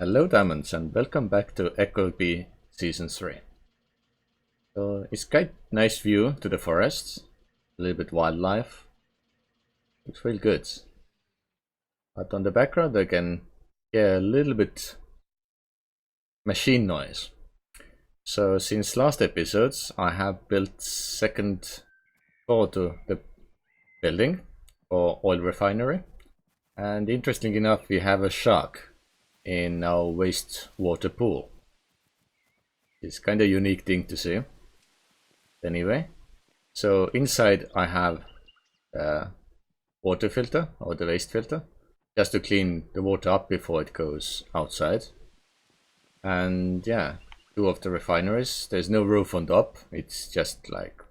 Hello Diamonds and welcome back to Echo B Season 3. So it's quite nice view to the forests, a little bit wildlife, looks real good. But on the background I can hear a little bit machine noise. So since last episodes I have built second floor to the building for oil refinery, and interesting enough we have a shark in our wastewater pool. It's kind of unique thing to see. Anyway, so inside I have a water filter or the waste filter, just to clean the water up before it goes outside. And yeah, two of the refineries. There's no roof on top, it's just like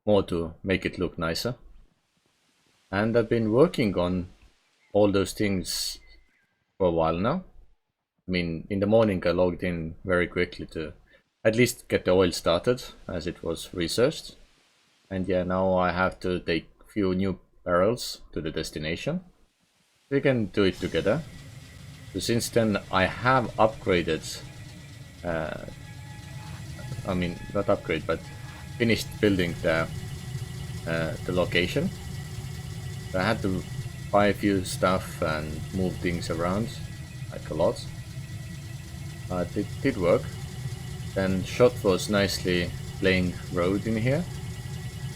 more to make it look nicer. And I've been working on all those things for a while now. I mean, in the morning I logged in very quickly to at least get the oil started, as it was researched. And yeah, now I have to take a few new barrels to the destination. We can do it together. So since then I have upgraded, I mean not upgrade, but finished building the location. So I had to buy a few stuff and move things around, like a lot. But it did work. Then Shot was nicely playing road in here,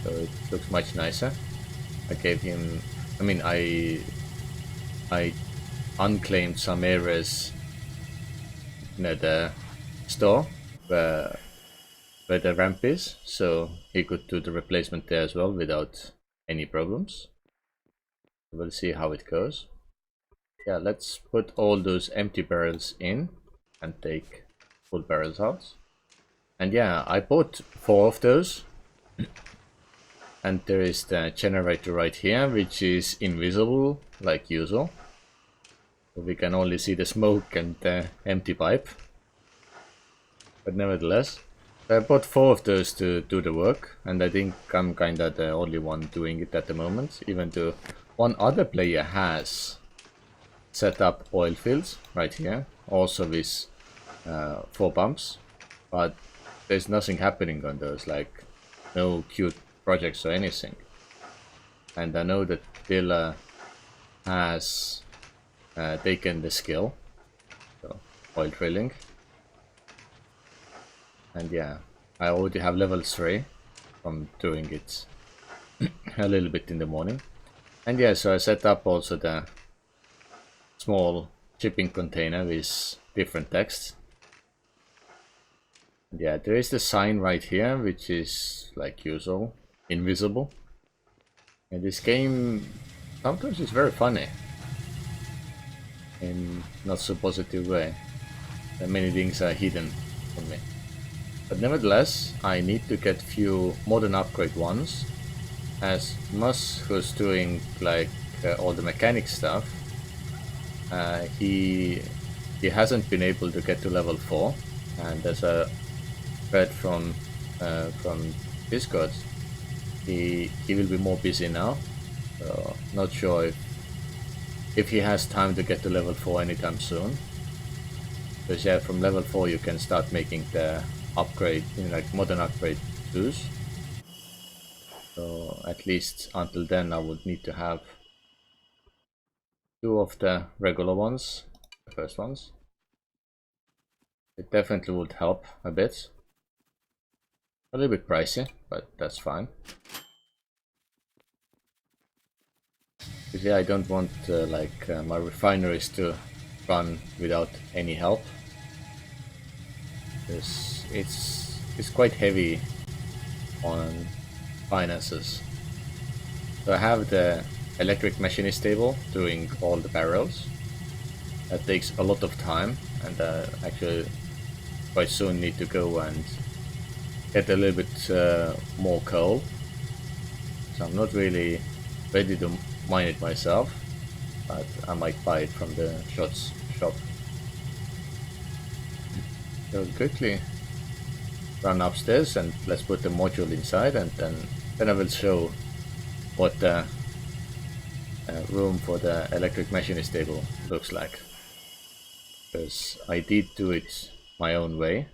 so it looks much nicer. I gave him, I mean I unclaimed some areas near the store where the ramp is, so he could do the replacement there as well without any problems. We'll see how it goes. Yeah, let's put all those empty barrels in and take full barrels out. And yeah, I bought 4 of those. And there is the generator right here, which is invisible like usual. So we can only see the smoke and the empty pipe. But nevertheless, I bought 4 of those to do the work, and I think I'm kinda the only one doing it at the moment, even though one other player has set up oil fields right here, also with 4 pumps, but there's nothing happening on those, like no cute projects or anything. And I know that Dilla has taken the skill, so oil drilling. And yeah, I already have level 3 from doing it a little bit in the morning. And yeah, so I set up also the small shipping container with different text. And yeah, there is the sign right here, which is like usual, invisible. And this game sometimes is very funny in not so positive way. And many things are hidden from me. But nevertheless, I need to get few modern upgrade ones, as Mus, who's doing like all the mechanic stuff, he hasn't been able to get to level 4, and there's a thread from Discord. He will be more busy now, so not sure if he has time to get to level 4 anytime soon. Because yeah, from level 4 you can start making the upgrade, like modern upgrade tools. So at least until then I would need to have 2 of the regular ones, the first ones. It definitely would help a bit. A little bit pricey, but that's fine. Because yeah, I don't want my refineries to run without any help. Because it's quite heavy on finances. So I have the electric machinist table doing all the barrels. That takes a lot of time, and actually quite soon need to go and get a little bit more coal. So I'm not really ready to mine it myself, but I might buy it from the Shots shop. So quickly run upstairs and let's put the module inside, and then I will show what the room for the electric machinist table looks like. because I did do it my own way,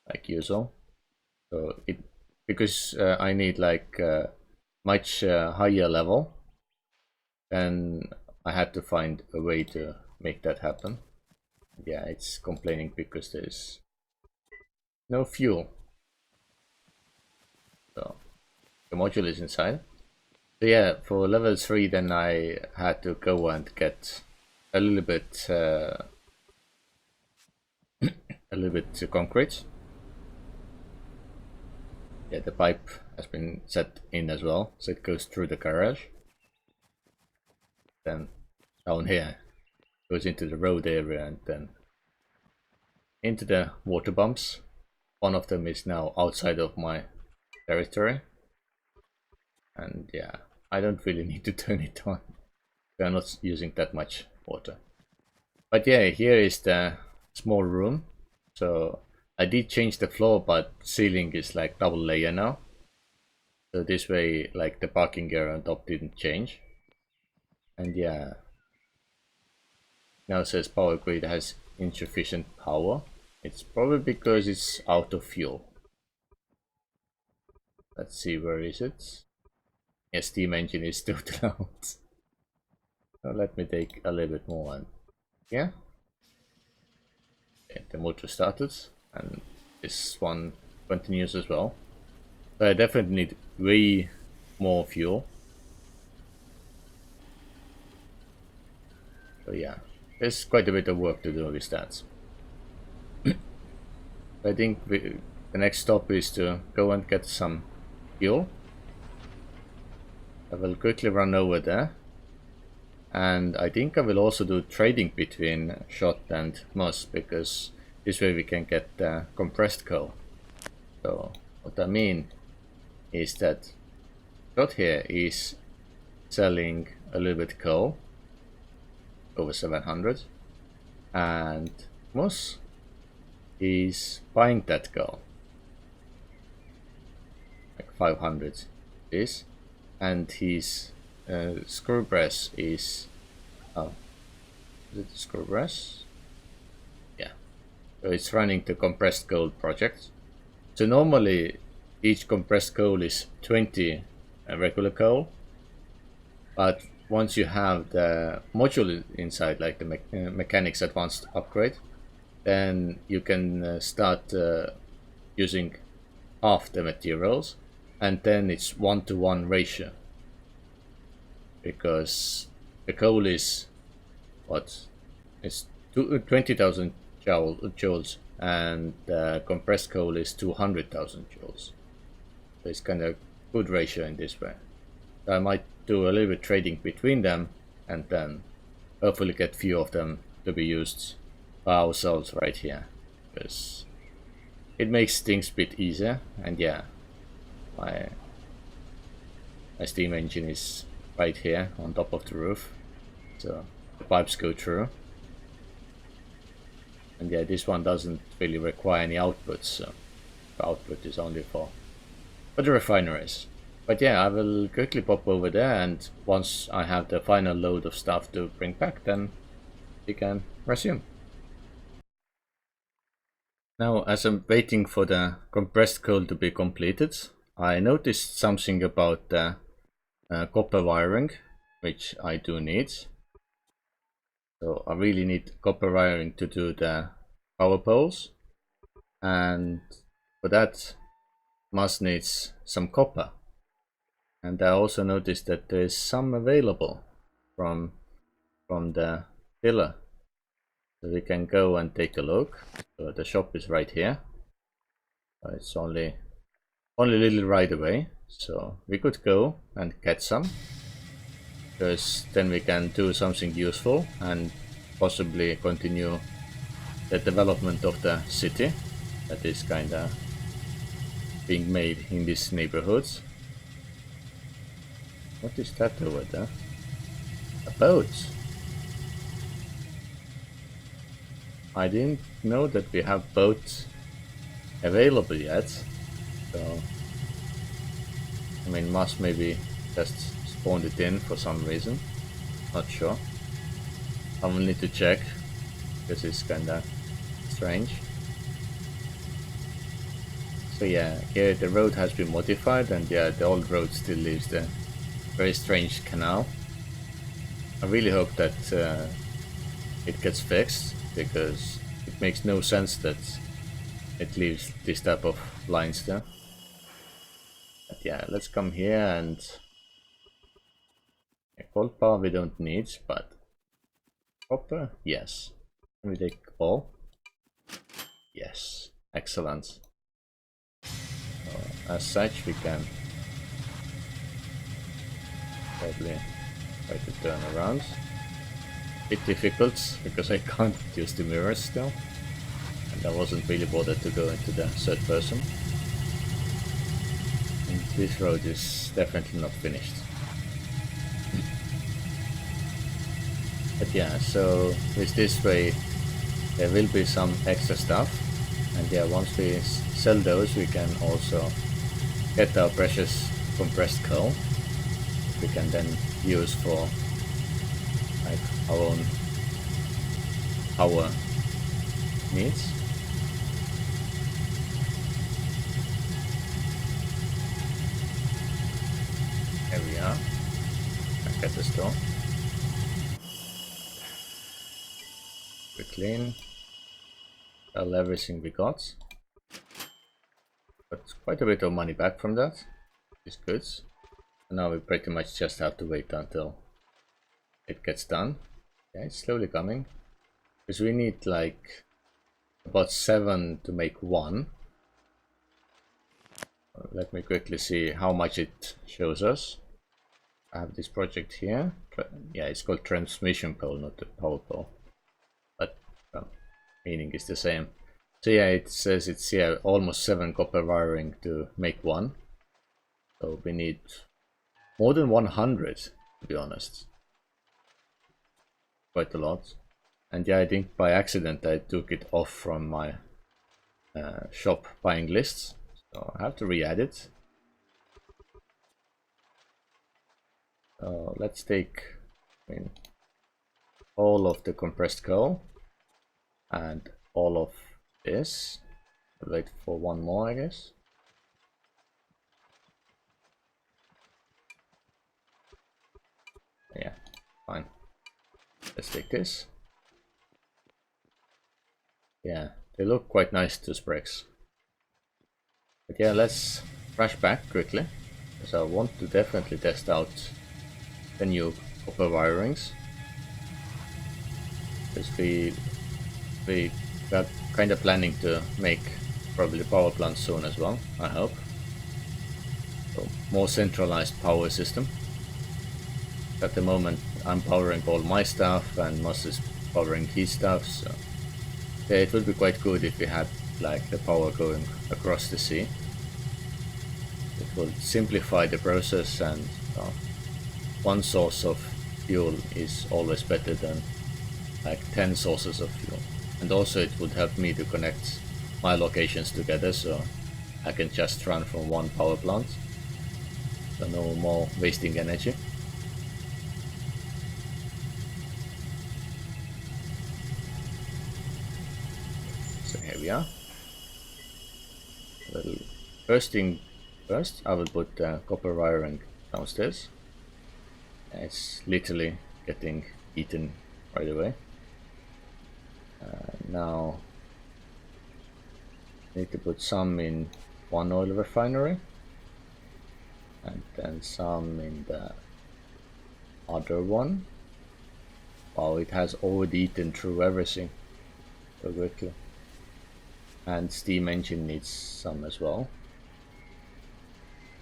like usual. So it because I need like much higher level, and I had to find a way to make that happen. Yeah, it's complaining because there's no fuel. So the module is inside. So yeah, for level 3 then I had to go and get a little bit concrete. Yeah, the pipe has been set in as well, so it goes through the garage. Then down here goes into the road area and then into the water pumps. One of them is now outside of my territory. And yeah, I don't really need to turn it on. We are not using that much water. But yeah, here is the small room. So I did change the floor, but ceiling is like double layer now. So this way, like the parking area on top didn't change. And yeah, now it says power grid has insufficient power. It's probably because it's out of fuel. Let's see, where is it? Yeah, steam engine is still out. So let me take a little bit more and yeah. Okay, the motor started and this one continues as well. So I definitely need way more fuel. So yeah, there's quite a bit of work to do with that. I think the next stop is to go and get some fuel. I will quickly run over there. And I think I will also do trading between shot and moss, because this way we can get compressed coal. So what I mean is that shot here is selling a little bit coal, over 700, and moss is buying that coal, like 500 is, and his screw press is, oh, is it the screw press? Yeah, so it's running the compressed coal project. So normally each compressed coal is 20 regular coal, but once you have the module inside, like the mechanics advanced upgrade, then you can start using half the materials, and then it's 1-to-1 ratio, because the coal is what, it's 20,000 joules and compressed coal is 200,000 joules. So it's kind of good ratio in this way. So I might do a little bit trading between them and then hopefully get few of them to be used by ourselves right here, because it makes things a bit easier. And yeah, my steam engine is right here on top of the roof, so the pipes go through. And yeah, this one doesn't really require any outputs, so the output is only for the refineries. But yeah, I will quickly pop over there, and once I have the final load of stuff to bring back, then we can resume. Now, as I'm waiting for the compressed coal to be completed, I noticed something about the copper wiring, which I do need. So I really need copper wiring to do the power poles, and for that must needs some copper. And I also noticed that there is some available from the dealer, so we can go and take a look. So the shop is right here. It's only a little right away, so we could go and get some, because then we can do something useful and possibly continue the development of the city that is kinda being made in these neighborhoods. What is that over there? A boat. I didn't know that we have boats available yet, so I mean, must maybe just spawned it in for some reason, not sure. I will need to check. This is kinda strange. So yeah, here the road has been modified, and yeah, the old road still leaves the very strange canal. I really hope that it gets fixed, because it makes no sense that it leaves this type of lines there. But yeah, let's come here and gold bar we don't need, but copper, yes. Can we take all? Yes, excellent. As such, we can probably try to turn around. Bit difficult because I can't use the mirrors still, and I wasn't really bothered to go into the third person. And this road is definitely not finished. But yeah, so with this way there will be some extra stuff, and yeah, once we sell those we can also get our precious compressed coal. We can then use for like our own power needs. There we are. Back at the store. We clean. Sell everything we got. Got quite a bit of money back from that. Is good. And now we pretty much just have to wait until it gets done. Yeah, it's slowly coming. Because we need like about 7 to make 1. Let me quickly see how much it shows us. I have this project here. Yeah, it's called transmission pole, not the power pole. But meaning is the same. So yeah, it says it's here almost 7 copper wiring to make 1. So we need more than 100, to be honest. Quite a lot. And yeah, I think by accident I took it off from my shop buying lists. So I have to re-add it. Let's take all of the compressed coal and all of this. I'll wait for one more, I guess. Yeah, fine. Let's take this. Yeah, they look quite nice, those bricks. But yeah, let's rush back quickly, because I want to definitely test out the new copper wirings. Because we are kind of planning to make probably power plant soon as well, I hope. So more centralized power system. At the moment I'm powering all my stuff and Moss is powering his stuff, so yeah, it would be quite good if we had like the power going across the sea. It will simplify the process, and one source of fuel is always better than like 10 sources of fuel. And also it would help me to connect my locations together, so I can just run from one power plant, so no more wasting energy. So here we are. Well, first thing first, I will put copper wiring downstairs. It's literally getting eaten right away. Now need to put some in one oil refinery and then some in the other one. Wow, it has already eaten through everything so quickly. And steam engine needs some as well.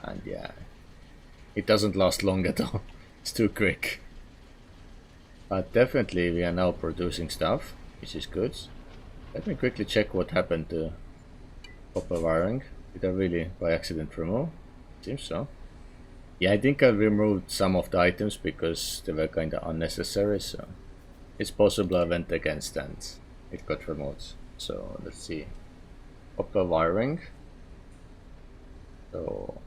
And yeah, it doesn't last long at all. It's too quick. But definitely we are now producing stuff, which is good. Let me quickly check what happened to copper wiring. Did I really by accident remove? Seems so. Yeah, I think I removed some of the items because they were kinda unnecessary, so it's possible I went against and it got removed. So let's see. Copper wiring. So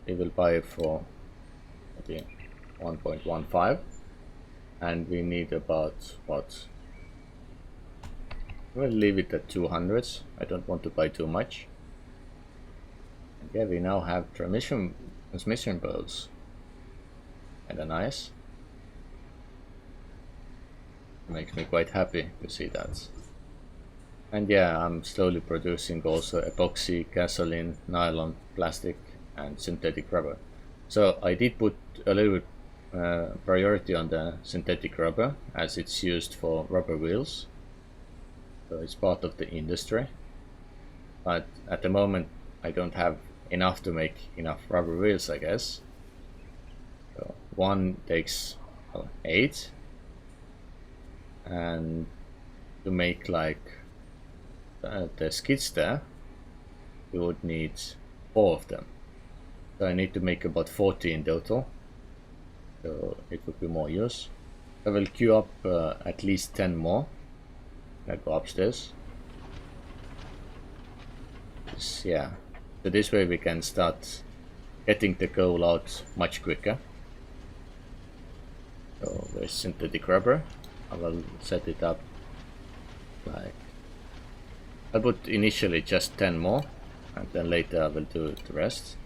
we will buy it for maybe 1.15, and we need about what, We'll leave it at 200. I don't want to buy too much. And yeah, we now have transmission bolts. Kinda nice. Makes me quite happy to see that. And yeah, I'm slowly producing also epoxy, gasoline, nylon, plastic, and synthetic rubber. So I did put a little bit priority on the synthetic rubber as it's used for rubber wheels. So it's part of the industry. But at the moment I don't have enough to make enough rubber wheels, I guess. So one takes 8, and to make like the skids there, we would need 4 of them. So I need to make about 40 in total, so it would be more use. I will queue up at least 10 more. I go upstairs. Yeah, so this way we can start getting the coal out much quicker. So there's synthetic rubber. I will set it up like, I'll put initially just 10 more, and then later I will do the rest.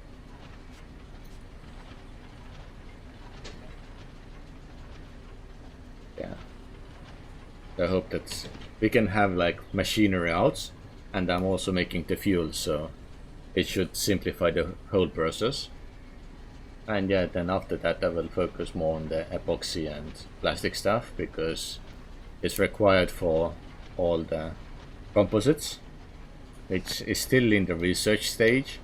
Yeah, I hope that we can have like machinery out, and I'm also making the fuel, so it should simplify the whole process. And yeah, then after that I will focus more on the epoxy and plastic stuff, because it's required for all the composites. It is still in the research stage,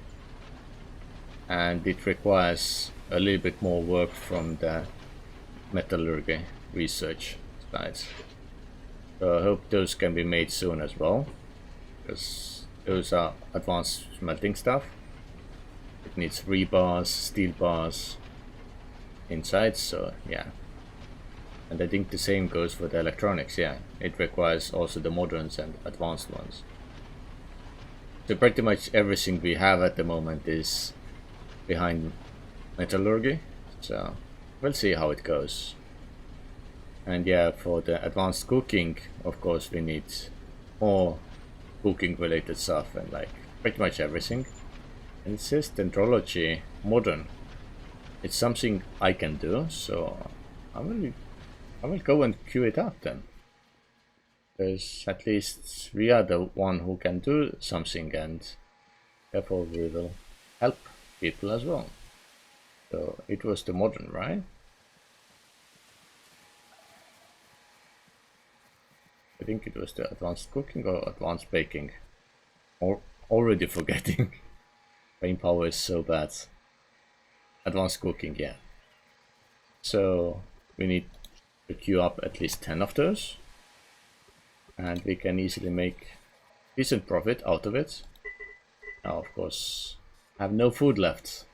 and it requires a little bit more work from the metallurgy research sides. So I hope those can be made soon as well, because those are advanced smelting stuff. It needs rebars, steel bars inside, so yeah. And I think the same goes for the electronics, yeah. It requires also the moderns and advanced ones. So pretty much everything we have at the moment is behind metallurgy, so we'll see how it goes. And yeah, for the advanced cooking, of course we need more cooking related stuff, and like pretty much everything. And it says dendrology modern. It's something I can do, so I will go and queue it up then. Because at least we are the one who can do something, and therefore we will help people as well. So it was the modern, right? I think it was the advanced cooking or advanced baking. Or already forgetting. Brain power is so bad. Advanced cooking, yeah. So we need to queue up at least 10 of those, and we can easily make decent profit out of it. Now of course I have no food left.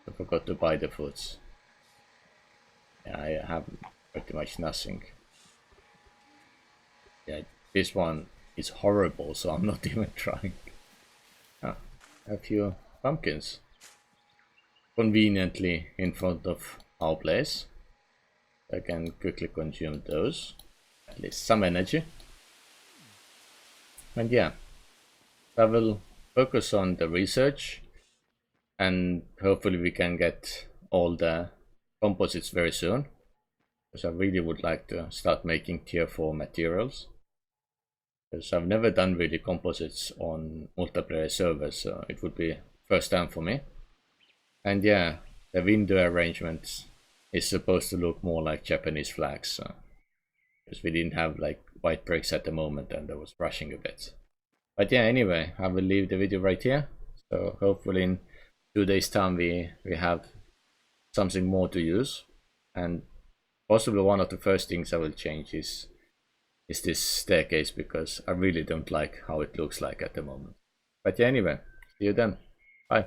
I forgot to buy the foods. Yeah, I have pretty much nothing. Yeah, this one is horrible, so I'm not even trying. Ah, a few pumpkins. Conveniently in front of our place. I can quickly consume those. At least some energy. And yeah, I will focus on the research, and hopefully we can get all the composites very soon, because I really would like to start making tier 4 materials, because I've never done really composites on multiplayer servers, so it would be first time for me. And yeah, the window arrangement is supposed to look more like Japanese flags, so, because we didn't have like white bricks at the moment and I was rushing a bit. But yeah, anyway, I will leave the video right here. So hopefully in 2 days time we have something more to use, and possibly one of the first things I will change is this staircase, because I really don't like how it looks like at the moment. But yeah, anyway, see you then. Bye.